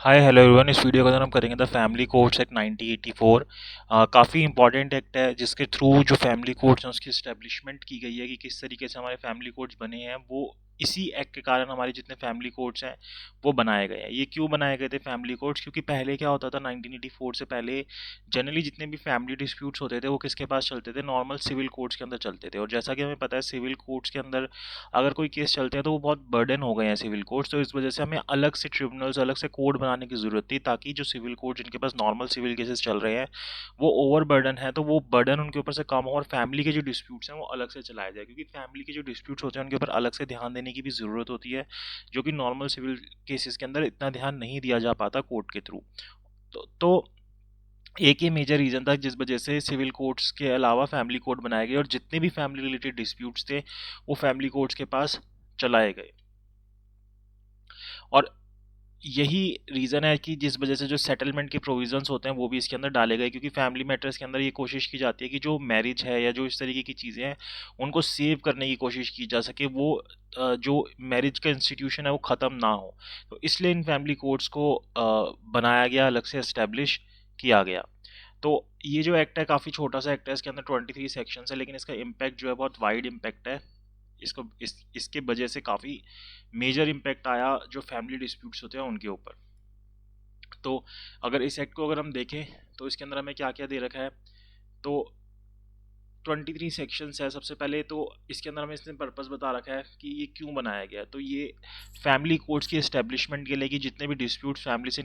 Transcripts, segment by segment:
Hi hello everyone. इस video का अंदर हम करेंगे द फैमिली कोड्स एक्ट 1984। काफ़ी इंपॉर्टेंट एक्ट है जिसके थ्रू जो फैमिली कोड्स हैं उसकी इस्टेब्लिशमेंट की गई है कि किस तरीके से हमारे फैमिली कोड्स बने हैं। वो इसी एक्ट के कारण हमारे जितने फैमिली कोड्स हैं वो बनाए गए हैं। ये क्यों बनाए गए थे फैमिली कोड्स? क्योंकि पहले क्या होता था 1984 से पहले जनरली जितने भी फैमिली डिस्प्यूट्स होते थे वो किसके पास चलते थे? नॉर्मल सिविल कोड्स के अंदर चलते थे। और जैसा कि हमें पता है सिविल कोड्स के अंदर अगर कोई केस चलते हैं तो वो बहुत बर्डन हो गए हैं सिविल कोड्स, तो इस वजह से हमें अलग से ट्रिब्यूनल्स अलग से कोड बनाने की ज़रूरत थी ताकि जो सिविल कोड जिनके पास नॉर्मल सिविल केसेस चल रहे हैं वो ओवर बर्डन है तो वो बर्डन उनके ऊपर से कम हो और फैमिली के जो डिस्प्यूट्स हैं वो अलग से चलाए जाए। क्योंकि फैमिली के जो डिस्प्यूट्स होते हैं उनके ऊपर अलग से ध्यान देने की भी ज़रूरत होती है जो कि नॉर्मल सिविल केसेस के अंदर इतना ध्यान नहीं दिया जा पाता कोर्ट के थ्रू। तो एक ही मेजर रीज़न था जिस वजह से सिविल कोर्ट्स के अलावा फैमिली कोर्ट बनाए गए और जितने भी फैमिली रिलेटेड डिस्प्यूट्स थे वो फैमिली कोर्ट्स के पास चलाए गए। और यही रीज़न है कि जिस वजह से जो सेटलमेंट के प्रोविजंस होते हैं वो भी इसके अंदर डाले गए, क्योंकि फैमिली मैटर्स के अंदर ये कोशिश की जाती है कि जो मैरिज है या जो इस तरीके की चीज़ें हैं उनको सेव करने की कोशिश की जा सके, वो जो मैरिज का इंस्टीट्यूशन है वो ख़त्म ना हो। तो इसलिए इन फैमिली कोर्ट्स को बनाया गया, अलग से इस्टेब्लिश किया गया। तो ये जो एक्ट है काफ़ी छोटा सा एक्ट है, इसके अंदर 23 सेक्शंस है, लेकिन इसका इम्पैक्ट जो है बहुत वाइड इम्पैक्ट है। इसके वजह से काफ़ी मेजर इम्पैक्ट आया जो फैमिली डिस्प्यूट्स होते हैं उनके ऊपर। तो अगर इस एक्ट को अगर हम देखें तो इसके अंदर हमें क्या क्या दे रखा है, तो 23 सेक्शंस है। सबसे पहले तो इसके अंदर हमें इसने पर्पस बता रखा है कि ये क्यों बनाया गया। तो ये फैमिली कोर्ट्स की एस्टेब्लिशमेंट के लिए कि जितने भी डिस्प्यूट्स फैमिली से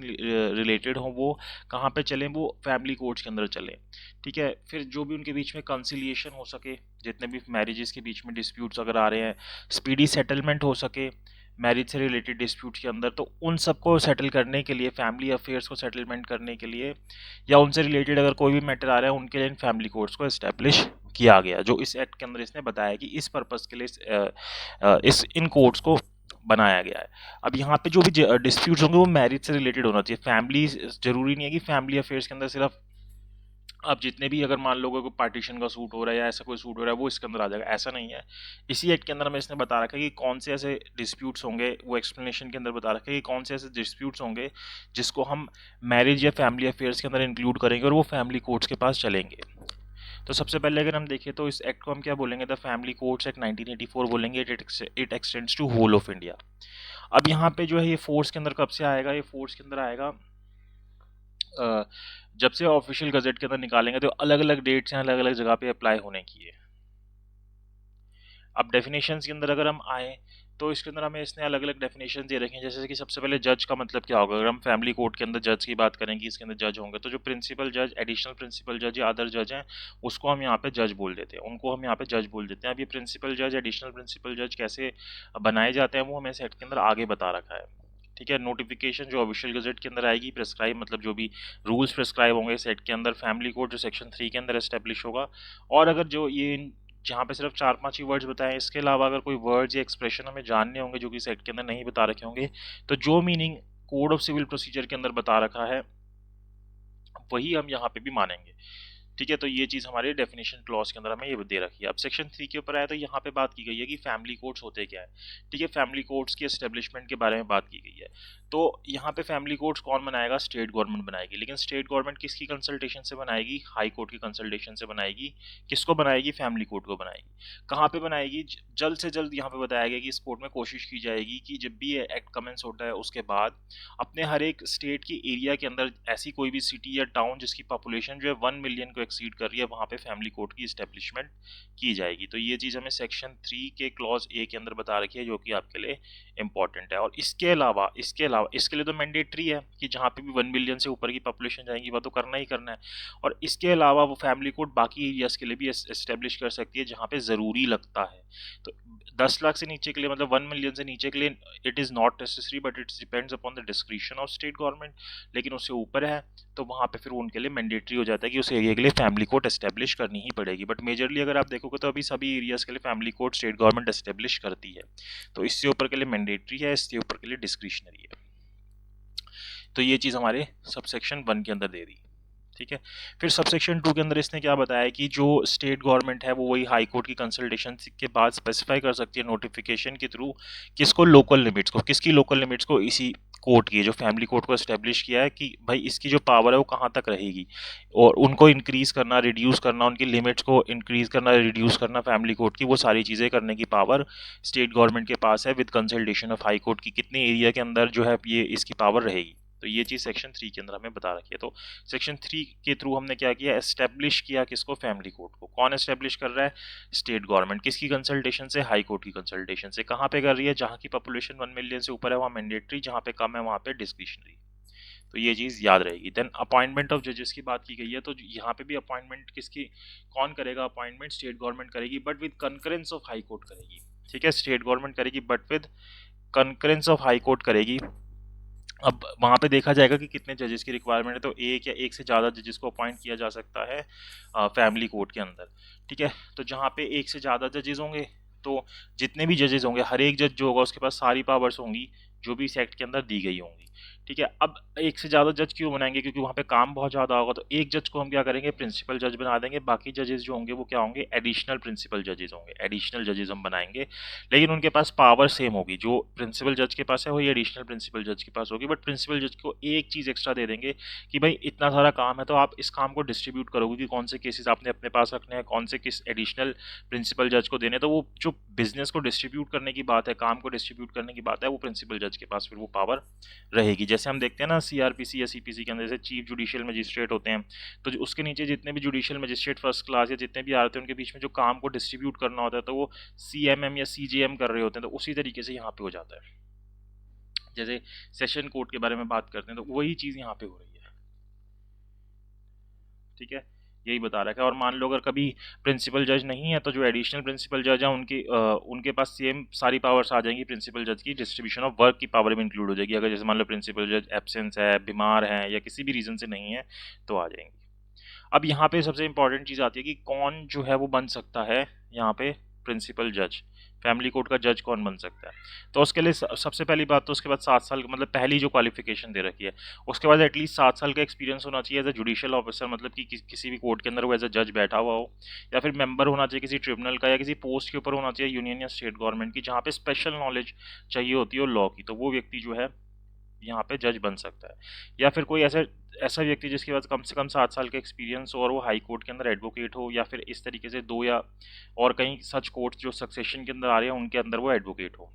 रिलेटेड हों वो कहाँ पे चलें, वो फैमिली कोर्ट्स के अंदर चलें। ठीक है, फिर जो भी उनके बीच में कंसिलिएशन हो सके, जितने भी मैरिजेस के बीच में डिस्प्यूट्स अगर आ रहे हैं, स्पीडी सेटलमेंट हो सके मैरिज से रिलेटेड डिस्प्यूट्स के अंदर, तो उन सबको सेटल करने के लिए, फैमिली अफेयर्स को सेटलमेंट करने के लिए या उनसे रिलेटेड अगर कोई भी मैटर आ रहा है उनके लिए इन फैमिली कोर्ट्स को इस्टेब्लिश किया गया। जो इस एक्ट के अंदर इसने बताया कि इस पर्पस के लिए इस इन कोर्ट्स को बनाया गया है। अब यहाँ पे जो भी डिस्प्यूट्स होंगे वो मैरिज से रिलेटेड होना चाहिए। फैमिली जरूरी नहीं है कि फैमिली अफेयर्स के अंदर सिर्फ अब जितने भी अगर मान लो कोई पार्टीशन का सूट हो रहा है या ऐसा कोई सूट हो रहा है वो इसके अंदर आ जाएगा, ऐसा नहीं है। इसी एक्ट के अंदर हमें इसने बता रखा है कि कौन से ऐसे डिस्प्यूट्स होंगे, वो एक्सप्लेनेशन के अंदर बता रखा है कि कौन से ऐसे डिस्प्यूट्स होंगे जिसको हम मैरिज या फैमिली अफेयर्स के अंदर इंक्लूड करेंगे और वो फैमिली कोर्ट्स के पास चलेंगे। तो सबसे पहले अगर हम देखें तो इस एक्ट को हम क्या बोलेंगे? द फैमिली कोर्ट्स एक्ट 1984 बोलेंगे। It extends to whole of India. अब यहाँ पे जो है ये फोर्स के अंदर कब से आएगा? ये फोर्स के अंदर आएगा जब से ऑफिशियल गजेट के अंदर निकालेंगे तो अलग अलग डेट्स हैं, अलग अलग जगह पे अप्लाई होने की है। अब डेफिनेशंस के अंदर अगर हम आए तो इसके अंदर हमें इसने अलग अलग डेफिनेशन दे रखे हैं। जैसे कि सबसे पहले जज का मतलब क्या होगा? अगर हम फैमिली कोर्ट के अंदर जज की बात करें कि इसके अंदर जज होंगे तो जो प्रिंसिपल जज, एडिशनल प्रिंसिपल जज या अदर जज हैं उसको हम यहाँ पे जज बोल देते हैं, उनको हम यहाँ पे जज बोल देते हैं। अब ये प्रिंसिपल जज, एडिशनल प्रिंसिपल जज कैसे बनाए जाते हैं वो हमें सेट के अंदर आगे बता रखा है। ठीक है, नोटिफिकेशन जो ऑफिशियल गजेट के अंदर आएगी, प्रेस्क्राइब मतलब जो भी रूल्स प्रेस्क्राइब होंगे सेट के अंदर, फैमिली कोड जो सेक्शन 3 के अंदर एस्टेब्लिश होगा। और अगर जो ये जहाँ पे सिर्फ 4-5 ही वर्ड्स बताएं, इसके अलावा अगर कोई वर्ड्स या एक्सप्रेशन हमें जानने होंगे जो कि सेट के अंदर नहीं बता रखे होंगे, तो जो meaning code of civil procedure के अंदर बता रखा है वही हम यहाँ पे भी मानेंगे। ठीक है, तो ये चीज़ हमारे डेफिनेशन क्लॉज के अंदर हमें ये दे रखी है। अब सेक्शन 3 के ऊपर आया तो यहाँ पे बात की गई है कि फैमिली कोर्ट्स होते क्या है। ठीक है, फैमिली कोर्ट्स की एस्टेब्लिशमेंट के बारे में बात की गई है। तो यहाँ पे फैमिली कोर्ट्स कौन बनाएगा? स्टेट गवर्नमेंट बनाएगी। लेकिन स्टेट गवर्नमेंट किसकी कंसल्टेशन से बनाएगी? हाई कोर्ट की कंसल्टेशन से बनाएगी। किसको बनाएगी? फैमिली कोर्ट को बनाएगी। कहाँ पे बनाएगी? जल्द से जल्द यहाँ पे बताया गया कि इस कोर्ट में कोशिश की जाएगी कि जब भी ये एक्ट कमेंस होता है उसके बाद अपने हर एक स्टेट की एरिया के अंदर ऐसी कोई भी सिटी या टाउन जिसकी पॉपुलेशन जो है 1 मिलियन को एक्सीड कर रही है वहाँ पे फैमिली कोर्ट की इस्टेब्लिशमेंट की जाएगी। तो ये चीज़ हमें सेक्शन 3 के क्लॉज ए के अंदर बता रखी है जो कि आपके लिए इंपॉर्टेंट है। और इसके अलावा इसके लिए तो मैंडेटरी है कि जहाँ पे भी 1 मिलियन से ऊपर की पॉपुलेशन जाएगी वह तो करना ही करना है। और इसके अलावा वो फैमिली कोर्ट बाकी एरियाज के लिए भी इस्टेब्लिश कर सकती है जहाँ पे ज़रूरी लगता है। तो 10 लाख से नीचे के लिए, मतलब 1 मिलियन से नीचे के लिए it is not necessary but it's depends upon the discretion of state government. लेकिन उससे ऊपर है तो वहाँ पे फिर उनके लिए मैंडेटरी हो जाता है कि उस एरिया के लिए फैमिली कोर्ट एस्टेब्लिश करनी ही पड़ेगी। बट मेजरली अगर आप देखोगे तो अभी सभी एरियाज के लिए family court state government establish करती है। तो इससे ऊपर के लिए मैंडेटरी है, इससे ऊपर के लिए डिस्क्रिशनरी है। तो ये चीज़ हमारे सबसेक्शन 1 के अंदर दे दी। ठीक है, फिर सबसेक्शन 2 के अंदर इसने क्या बताया कि जो स्टेट गवर्नमेंट है वो वही हाई कोर्ट की कंसल्टेशन के बाद स्पेसिफाई कर सकती है नोटिफिकेशन के थ्रू किसको? लोकल लिमिट्स को। किसकी लोकल लिमिट्स को? इसी कोर्ट की, जो फैमिली कोर्ट को एस्टेब्लिश किया है कि भाई इसकी जो पावर है वो कहाँ तक रहेगी, और उनको इंक्रीज करना, रिड्यूस करना, उनकी लिमिट्स को इंक्रीज करना, रिड्यूस करना फैमिली कोर्ट की, वो सारी चीज़ें करने की पावर स्टेट गवर्नमेंट के पास है with consultation of high court की कितने एरिया के अंदर जो है ये इसकी पावर रहेगी। तो ये चीज़ सेक्शन 3 के अंदर हमें बता रखी है। तो सेक्शन 3 के थ्रू हमने क्या किया, एस्टेब्लिश किया किसको, फैमिली कोर्ट को। कौन एस्टेब्लिश कर रहा है, स्टेट गवर्नमेंट। किसकी कंसल्टेशन से, हाई कोर्ट की कंसल्टेशन से। कहाँ पे कर रही है, जहाँ की पॉपुलेशन 1 मिलियन से ऊपर है वहाँ मैंडेटरी, जहाँ पे कम है वहाँ पे डिस्क्रिशनरी। तो ये चीज़ याद रहेगी। देन अपॉइंटमेंट ऑफ जजेस की बात की गई है, तो यहाँ पे भी अपॉइंटमेंट किसकी, कौन करेगा अपॉइंटमेंट, स्टेट गवर्नमेंट करेगी, but with concurrence of high court करेगी। ठीक है, स्टेट गवर्नमेंट करेगी but with concurrence of high court करेगी। अब वहाँ पे देखा जाएगा कि कितने जजेस की रिक्वायरमेंट है, तो एक या एक से ज़्यादा जजेस को अपॉइंट किया जा सकता है फैमिली कोर्ट के अंदर। ठीक है, तो जहाँ पे एक से ज़्यादा जजेस होंगे तो जितने भी जजेस होंगे, हर एक जज जो होगा उसके पास सारी पावर्स होंगी जो भी इस एक्ट के अंदर दी गई होंगी। ठीक है, अब एक से ज़्यादा जज क्यों बनाएंगे, क्योंकि वहाँ पे काम बहुत ज़्यादा होगा, तो एक जज को हम क्या करेंगे, प्रिंसिपल जज बना देंगे। बाकी जजेस जो होंगे वो क्या होंगे, एडिशनल प्रिंसिपल जजेस होंगे, एडिशनल जजेस हम बनाएंगे। लेकिन उनके पास पावर सेम होगी, जो प्रिंसिपल जज के पास है वही एडिशनल प्रिंसिपल जज के पास होगी, बट प्रिंसिपल जज को एक चीज़ एक्स्ट्रा दे देंगे कि भाई इतना सारा काम है तो आप इस काम को डिस्ट्रीब्यूट करोगे कि कौन से केसेस आपने अपने पास रखने हैं, कौन से किस एडिशनल प्रिंसिपल जज को देने। तो वो जो बिजनेस को डिस्ट्रीब्यूट करने की बात है, काम को डिस्ट्रीब्यूट करने की बात है, वो प्रिंसिपल जज के पास फिर वो पावर रहेगी। जैसे हम देखते हैं ना सीआरपीसी या सीपीसी के अंदर जैसे चीफ जुडिशियल मजिस्ट्रेट होते हैं, तो जो उसके नीचे जितने भी जुडिशियल मजिस्ट्रेट फर्स्ट क्लास या जितने भी आते हैं उनके बीच में जो काम को डिस्ट्रीब्यूट करना होता है तो वो सीएमएम या सीजेएम कर रहे होते हैं। तो उसी तरीके से यहाँ पे हो जाता है। जैसे सेशन कोर्ट के बारे में बात करते हैं तो वही चीज़ यहाँ पे हो रही है। ठीक है, यही बता रखा है। और मान लो अगर कभी प्रिंसिपल जज नहीं है तो जो एडिशनल प्रिंसिपल जज है उनके पास सेम सारी पावर्स आ जाएंगी प्रिंसिपल जज की, डिस्ट्रीब्यूशन ऑफ वर्क की पावर भी इंक्लूड हो जाएगी। अगर जैसे मान लो प्रिंसिपल जज एब्सेंस है, बीमार है या किसी भी रीज़न से नहीं है तो आ जाएंगी। अब यहाँ पे सबसे इंपॉर्टेंट चीज़ आती है कि कौन जो है वो बन सकता है यहाँ पे प्रिंसिपल जज, फैमिली कोर्ट का जज कौन बन सकता है। तो उसके लिए सबसे पहली बात तो उसके बाद 7 साल मतलब पहली जो क्वालिफिकेशन दे रखी है, उसके बाद एटलीस्ट 7 साल का एक्सपीरियंस होना चाहिए एज ए जुडिशियल ऑफिसर, मतलब कि किसी भी कोर्ट के अंदर वो एज ए जज बैठा हुआ हो, या फिर मेंबर होना चाहिए किसी ट्रिब्यूनल का, या किसी पोस्ट के ऊपर होना चाहिए यूनियन या स्टेट गवर्नमेंट की जहाँ पे स्पेशल नॉलेज चाहिए होती है लॉ की, तो वो व्यक्ति जो है यहाँ पे जज बन सकता है। या फिर कोई ऐसा ऐसा व्यक्ति जिसके पास कम से कम 7 साल का एक्सपीरियंस हो और वो हाई कोर्ट के अंदर एडवोकेट हो, या फिर इस तरीके से 2 या और कहीं सच कोर्ट जो सक्सेशन के अंदर आ रहे हैं उनके अंदर वो एडवोकेट हो,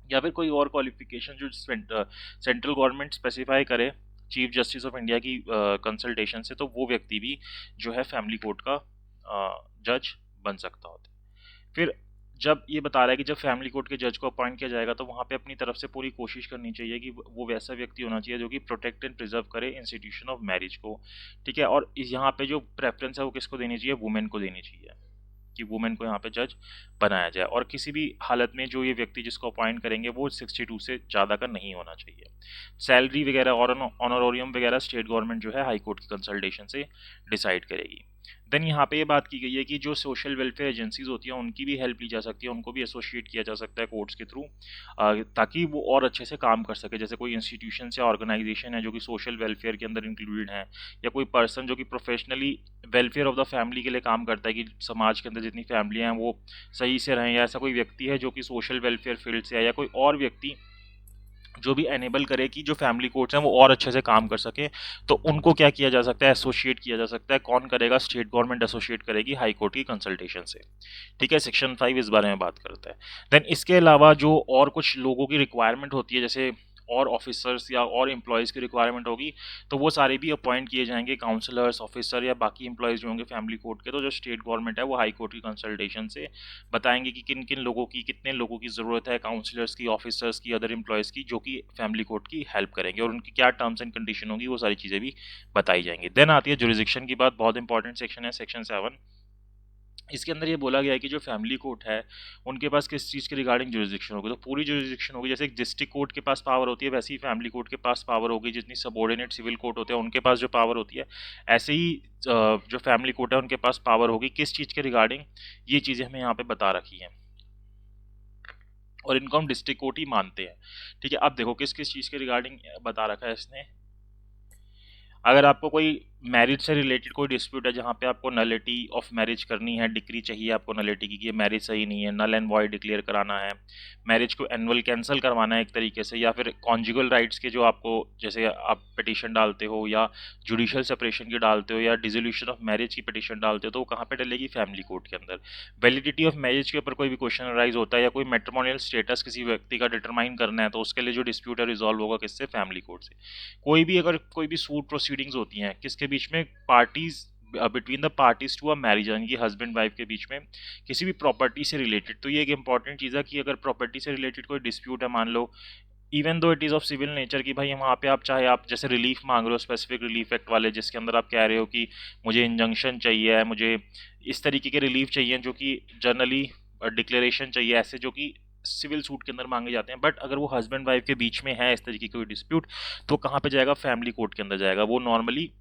या फिर कोई और क्वालिफिकेशन जो सेंट्रल गवर्नमेंट स्पेसिफाई करे चीफ जस्टिस ऑफ इंडिया की कंसल्टेशन से, तो वो व्यक्ति भी जो है फैमिली कोर्ट का जज बन सकता होता है। फिर जब ये बता रहा है कि जब फैमिली कोर्ट के जज को अपॉइंट किया जाएगा तो वहाँ पे अपनी तरफ से पूरी कोशिश करनी चाहिए कि वो वैसा व्यक्ति होना चाहिए जो कि प्रोटेक्ट एंड प्रिजर्व करे इंस्टीट्यूशन ऑफ मैरिज को। ठीक है, और यहाँ पे जो प्रेफरेंस है वो किसको देनी चाहिए, वुमेन को देनी चाहिए कि वुमेन को यहाँ पे जज बनाया जाए। और किसी भी हालत में जो ये व्यक्ति जिसको अपॉइंट करेंगे वो 62 से ज़्यादा का नहीं होना चाहिए। सैलरी वगैरह और ऑनोरियम वगैरह स्टेट गवर्नमेंट जो है हाई कोर्ट की कंसल्टेशन से डिसाइड करेगी। देन यहाँ पे ये बात की गई है कि जो सोशल वेलफेयर एजेंसीज होती हैं उनकी भी हेल्प ली जा सकती है, उनको भी एसोसिएट किया जा सकता है कोर्ट्स के थ्रू, ताकि वो और अच्छे से काम कर सके। जैसे कोई इंस्टीट्यूशन या ऑर्गेनाइजेशन है जो कि सोशल वेलफेयर के अंदर इंक्लूडेड है, या कोई पर्सन जो कि professionally welfare of the family के लिए काम करता है कि समाज के अंदर जितनी फैमिलियाँ हैं वो सही से रहें, या ऐसा कोई व्यक्ति है जो कि सोशल वेलफेयर फील्ड से है, या कोई और व्यक्ति जो भी एनेबल करे कि जो फैमिली कोर्ट्स हैं वो और अच्छे से काम कर सके, तो उनको क्या किया जा सकता है, एसोसिएट किया जा सकता है। कौन करेगा, स्टेट गवर्नमेंट एसोसिएट करेगी हाई कोर्ट की कंसल्टेशन से। ठीक है, सेक्शन 5 इस बारे में बात करता है। देन इसके अलावा जो और कुछ लोगों की रिक्वायरमेंट होती है, जैसे और ऑफिसर्स या और एम्प्लॉयज़ की रिक्वायरमेंट होगी, तो वो सारे भी अपॉइंट किए जाएंगे, काउंसलर्स, ऑफिसर या बाकी एम्प्लॉयज़ जो होंगे फैमिली कोर्ट के। तो जो स्टेट गवर्नमेंट है वो हाई कोर्ट की कंसल्टेशन से बताएंगे कि किन किन लोगों की, कितने लोगों की ज़रूरत है, काउंसलर्स की, ऑफिसर्स की, अदर एम्प्लॉयज़ की, जो कि फैमिली कोर्ट की हेल्प करेंगे, और उनकी क्या टर्म्स एंड कंडीशन होगी वो सारी चीज़ें भी बताई जाएंगी। देन आती है जुरिडिक्शन की बात, बहुत इंपॉर्टेंट सेक्शन है, सेक्शन 7। इसके अंदर ये बोला गया है कि जो फैमिली कोर्ट है उनके पास किस चीज़ के रिगार्डिंग जुरिडिक्शन होगी, तो पूरी जुरिडिक्शन होगी। जैसे एक डिस्ट्रिक्ट कोर्ट के पास पावर होती है वैसे ही फैमिली कोर्ट के पास पावर होगी, जितनी सबऑर्डिनेट सिविल कोर्ट होते हैं उनके पास जो पावर होती है, ऐसे ही जो फैमिली कोर्ट है उनके पास पावर होगी किस चीज़ के रिगार्डिंग, ये चीज़ें हमें यहाँ पे बता रखी हैं, और इनको हम डिस्ट्रिक्ट कोर्ट ही मानते हैं। ठीक है, अब देखो किस किस चीज़ के रिगार्डिंग बता रखा है इसने। अगर आपको कोई मैरिज से रिलेटेड कोई डिस्प्यूट है जहाँ पे आपको नलिटी ऑफ मैरिज करनी है, डिक्री चाहिए आपको नलिटी की कि ये मैरिज सही नहीं है, नल एंड वॉइड डिक्लेयर कराना है, मैरिज को एनुअल कैंसिल करवाना है एक तरीके से, या फिर कॉन्जुगल राइट्स के जो आपको, जैसे आप पिटिशन डालते हो या जुडिशियल सेपरेशन की डालते हो या डिसोल्यूशन ऑफ मैरिज की पिटिशन डालते हो, तो वो कहाँ पे डलेगी? फैमिली कोर्ट के अंदर। वैलिडिटी ऑफ मैरिज के ऊपर कोई भी क्वेश्चन अराइज होता है या कोई मैट्रिमोनियल स्टेटस किसी व्यक्ति का डिटरमाइन करना है, तो उसके लिए जो डिस्प्यूट है रिजॉल्व होगा किससे? फैमिली कोर्ट से। कोई भी अगर कोई भी सूट प्रोसीडिंग्स होती हैं किसके बीच में? Parties, between the parties to a marriage, यानी कि हस्बैंड वाइफ के बीच में किसी भी प्रॉपर्टी से रिलेटेड। तो ये एक इंपॉर्टेंट चीज़ है कि अगर प्रॉपर्टी से रिलेटेड कोई डिस्प्यूट है, मान लो even though it is of civil nature, की भाई वहाँ पे आप चाहे आप जैसे रिलीफ मांग रहे हो, स्पेसिफिक रिलीफ एक्ट वाले, जिसके अंदर आप कह रहे हो कि मुझे इंजंक्शन चाहिए, मुझे इस तरीके के रिलीफ चाहिए जो कि जनरली डिक्लेरेशन चाहिए, ऐसे जो कि सिविल सूट के अंदर मांगे जाते हैं। बट अगर वो हस्बैंड वाइफ के बीच में है इस तरीके की कोई डिस्प्यूट, तो कहाँ पे जाएगा? फैमिली कोर्ट के अंदर जाएगा। वो नॉर्मली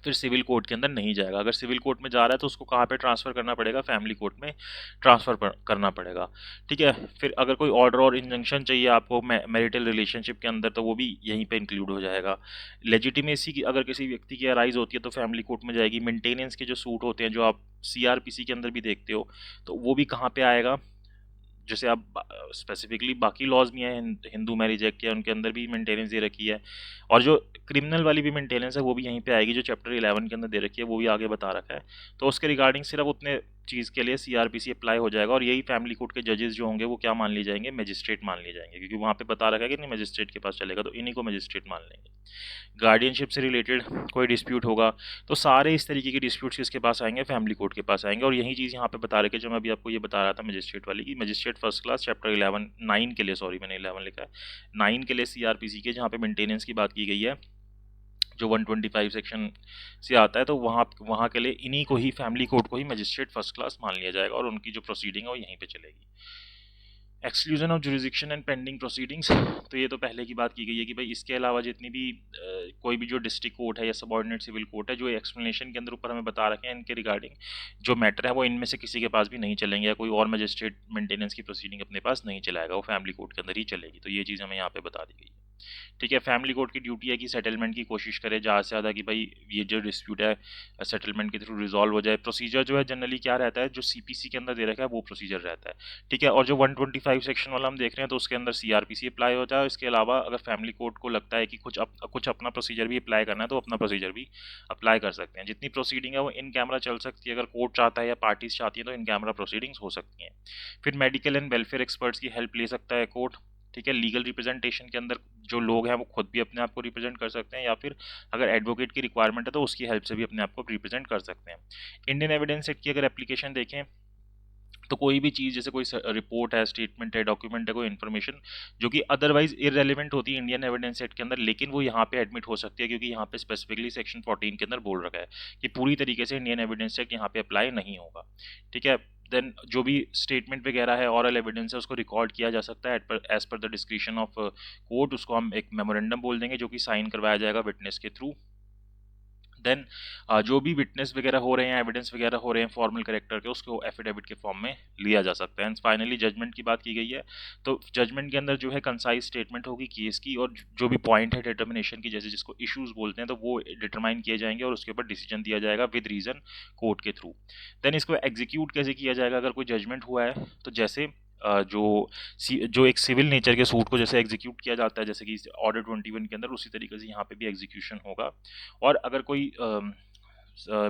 फिर सिविल कोर्ट के अंदर नहीं जाएगा। अगर सिविल कोर्ट में जा रहा है तो उसको कहाँ पे ट्रांसफ़र करना पड़ेगा? फैमिली कोर्ट में ट्रांसफ़र करना पड़ेगा। ठीक है। फिर अगर कोई ऑर्डर और इंजंक्शन चाहिए आपको मैरिटल रिलेशनशिप के अंदर, तो वो भी यहीं पे इंक्लूड हो जाएगा। लेजिटिमेसी की अगर किसी व्यक्ति की अराइज होती है तो फैमिली कोर्ट में जाएगी। मेंटेनेंस के जो सूट होते हैं जो आप सीआरपीसी के अंदर भी देखते हो, तो वो भी कहाँ पे आएगा? जैसे आप स्पेसिफिकली बाकी लॉज भी हैं, हिंदू मैरिज एक्ट है उनके अंदर भी मेंटेनेंस दे रखी है, और जो क्रिमिनल वाली भी मेंटेनेंस है वो भी यहीं पे आएगी, जो चैप्टर 11 के अंदर दे रखी है वो भी आगे बता रखा है। तो उसके रिगार्डिंग सिर्फ उतने चीज़ के लिए सीआरपीसी अप्लाई हो जाएगा, और यही फैमिली कोर्ट के जजेस जो होंगे वो क्या मान लिए जाएंगे? मजिस्ट्रेट मान लिए जाएंगे, क्योंकि वहाँ पे बता रखा है कि नहीं मजिस्ट्रेट के पास चलेगा, तो इन्हीं को मजिस्ट्रेट मान लेंगे। गार्डियनशिप से रिलेटेड कोई डिस्प्यूट होगा तो सारे इस तरीके के डिस्प्यूट्स किसके पास आएंगे? फैमिली कोर्ट के पास आएंगे। और यही चीज़ यहाँ पे बता रखे जो मैं अभी आपको ये बता रहा था मजिस्ट्रेट वाली, की मजिस्ट्रेट फर्स्ट क्लास चैप्टर 11 9 के लिए, सॉरी मैंने 11 लिखा है, 9 के लिए सीआरपीसी के, जहाँ पे मेंटेनेंस की बात की गई है, जो 125 सेक्शन से आता है, तो वहाँ वहाँ के लिए इन्हीं को ही, फैमिली कोर्ट को ही मजिस्ट्रेट फर्स्ट क्लास मान लिया जाएगा, और उनकी जो प्रोसीडिंग है वो यहीं पे चलेगी। Exclusion of jurisdiction and pending proceedings, तो ये तो पहले की बात की गई है कि भाई इसके अलावा जितनी भी कोई भी जो डिस्ट्रिक्ट कोर्ट है या सबऑर्डिनेट सिविल कोर्ट है, जो एक्सप्लेनेशन के अंदर ऊपर हमें बता रखे हैं इनके रिगार्डिंग जो मैटर है, वो इनमें से किसी के पास भी नहीं चलेंगे, या कोई और मजिस्ट्रेट मेंटेनेंस की प्रोसीडिंग अपने पास नहीं चलाएगा, वो फैमिली कोर्ट के अंदर ही चलेगी। तो ये चीज़ हमें यहाँ पे बता दी गई है। ठीक है। फैमिली कोर्ट की ड्यूटी है कि सेटलमेंट की कोशिश करे ज़्यादा से ज़्यादा, कि भाई ये जो डिस्प्यूट है सेटलमेंट के थ्रू रिजॉल्व हो जाए। प्रोसीजर जो है जनरली क्या रहता है, जो सीपीसी के अंदर दे रखा है वो प्रोसीजर रहता है। ठीक है। और जो 125 सेक्शन वाला हम देख रहे हैं तो उसके अंदर सीआरपीसी अप्लाई होता है। इसके अलावा अगर फैमिली कोर्ट को लगता है कि कुछ अपना प्रोसीजर भी अप्लाई करना है, तो अपना प्रोसीजर भी अप्लाई कर सकते हैं। जितनी प्रोसीडिंग है वो इन कैमरा चल सकती है, अगर कोर्ट चाहता है या पार्टीज चाहती है तो इन कैमरा प्रोसीडिंग्स हो सकती हैं। फिर मेडिकल एंड वेलफेयर एक्सपर्ट्स की हेल्प ले सकता है कोर्ट। ठीक है। लीगल रिप्रेजेंटेशन के अंदर जो लोग हैं वो खुद भी अपने आप को रिप्रेजेंट कर सकते हैं, या फिर अगर एडवोकेट की रिक्वायरमेंट है तो उसकी हेल्प से भी अपने आप को रिप्रेजेंट कर सकते हैं। इंडियन एविडेंस एक्ट की अगर एप्लीकेशन देखें तो कोई भी चीज़, जैसे कोई रिपोर्ट है, स्टेटमेंट है, डॉक्यूमेंट है, कोई इन्फॉर्मेशन जो कि अदरवाइज इररेलेवेंट होती है इंडियन एविडेंस एक्ट के अंदर, लेकिन वो यहाँ पे एडमिट हो सकती है, क्योंकि यहाँ पे स्पेसिफिकली सेक्शन 14 के अंदर बोल रखा है कि पूरी तरीके से इंडियन एविडेंस एक्ट यहाँ पे अप्लाई नहीं होगा। ठीक है। देन जो भी स्टेटमेंट वगैरह है, ऑरल एविडेंस है, उसको रिकॉर्ड किया जा सकता है as per the description of court. उसको हम एक मेमोरेंडम बोल देंगे जो कि साइन करवाया जाएगा विटनेस के थ्रू। देन जो भी विटनेस वगैरह हो रहे हैं, एविडेंस वगैरह हो रहे हैं फॉर्मल करेक्टर के, उसको एफिडेविट के फॉर्म में लिया जा सकता है। फाइनली जजमेंट की बात की गई है, तो जजमेंट के अंदर जो है कंसाइज स्टेटमेंट होगी केस की, और जो भी पॉइंट है डिटर्मिनेशन की, जैसे जिसको इश्यूज बोलते हैं, तो वो डिटरमाइन किए जाएंगे और उसके ऊपर डिसीजन दिया जाएगा विद रीजन कोर्ट के थ्रू। देन इसको एग्जीक्यूट कैसे किया जाएगा अगर कोई जजमेंट हुआ है, तो जैसे जो एक सिविल नेचर के सूट को जैसे एग्जीक्यूट किया जाता है, जैसे कि ऑर्डर 21 के अंदर, उसी तरीके से यहाँ पे भी एग्जीक्यूशन होगा। और अगर कोई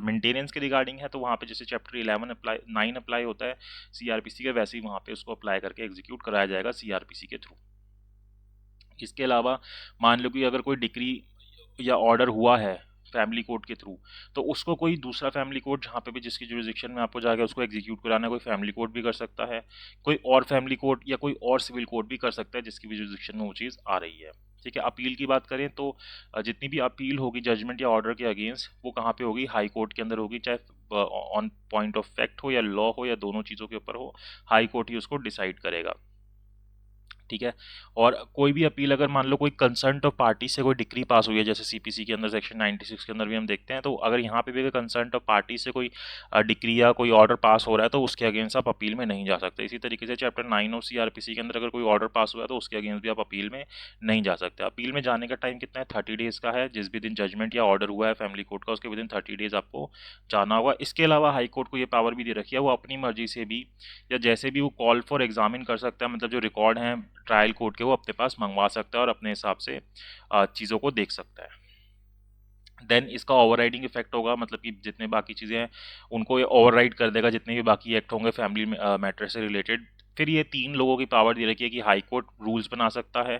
मेंटेनेंस के रिगार्डिंग है तो वहाँ पे जैसे चैप्टर 9 अप्लाई होता है सीआरपीसी का, वैसे ही वहाँ पे उसको अप्लाई करके एग्जीक्यूट कराया जाएगा सीआरपीसी के थ्रू। इसके अलावा मान लो कि अगर कोई डिक्री या ऑर्डर हुआ है फैमिली कोर्ट के थ्रू, तो उसको कोई दूसरा फैमिली कोर्ट जहाँ पे भी जिसकी जुरिडिक्शन में आपको जाके उसको एग्जीक्यूट कराना है, कोई फैमिली कोर्ट भी कर सकता है, कोई और फैमिली कोर्ट या कोई और सिविल कोर्ट भी कर सकता है जिसकी भी जुरिडिक्शन में वो चीज़ आ रही है। ठीक है। अपील की बात करें तो जितनी भी अपील होगी जजमेंट या ऑर्डर के अगेंस्ट, वो कहाँ पे होगी? हाई कोर्ट के अंदर होगी, चाहे ऑन पॉइंट ऑफ फैक्ट हो या लॉ हो या दोनों चीज़ों के ऊपर हो, हाई कोर्ट ही उसको डिसाइड करेगा। ठीक है। और कोई भी अपील अगर मान लो कोई कंसर्न्ड ऑफ पार्टी से कोई डिक्री पास हुई है, जैसे सीपीसी के अंदर सेक्शन 96 के अंदर भी हम देखते हैं, तो अगर यहाँ पे भी अगर कंसर्न्ड ऑफ पार्टी से कोई डिक्री या कोई ऑर्डर पास हो रहा है तो उसके अगेंस्ट आप अपील में नहीं जा सकते। इसी तरीके से चैप्टर 9 ऑफ सीआरपीसी के अंदर अगर कोई ऑर्डर पास हुआ है तो उसके अगेंस्ट भी आप अपील में नहीं जा सकते। अपील में जाने का टाइम कितना है, 30 डेज़ का है। जिस भी दिन जजमेंट या ऑर्डर हुआ है फैमिली कोर्ट का, उसके विदिन 30 डेज़ आपको जाना होगा। इसके अलावा हाई कोर्ट को ये पावर भी दे रखी है, वो अपनी मर्जी से भी या जैसे भी वो कॉल फॉर एग्जामिन कर सकता है, मतलब जो रिकॉर्ड हैं ट्रायल कोर्ट के वो अपने पास मंगवा सकता है और अपने हिसाब से चीज़ों को देख सकता है। देन इसका ओवरराइडिंग इफेक्ट होगा, मतलब कि जितने बाकी चीज़ें हैं उनको ये ओवरराइड कर देगा, जितने भी बाकी एक्ट होंगे फैमिली मैटर से रिलेटेड। फिर ये 3 लोगों की पावर दे रखी है कि हाई कोर्ट रूल्स बना सकता है,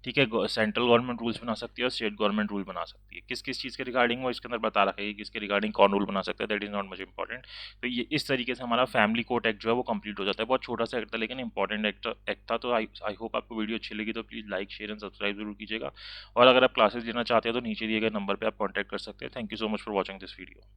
ठीक है, सेंट्रल गवर्नमेंट रूल्स बना सकती है और स्टेट गवर्नमेंट रूल बना सकती है। किस किस चीज़ के रिगार्डिंग वो इसके अंदर बता रखा है कि किसके रिगार्डिंग कौन रूल बना सकता है, that is not much important. तो ये इस तरीके से हमारा फैमिली कोर्ट एक्ट जो है वो कंप्लीट हो जाता है। बहुत छोटा सा एक्ट था लेकिन इंपॉर्टेंट एक्ट था। तो आई होप आपको वीडियो अच्छी लगी, तो please like share and subscribe जरूर कीजिएगा। और अगर आप क्लासेस लेना चाहते हैं तो नीचे दिए गए नंबर पे आप कांटेक्ट कर सकते हैं। Thank you so much for watching this video.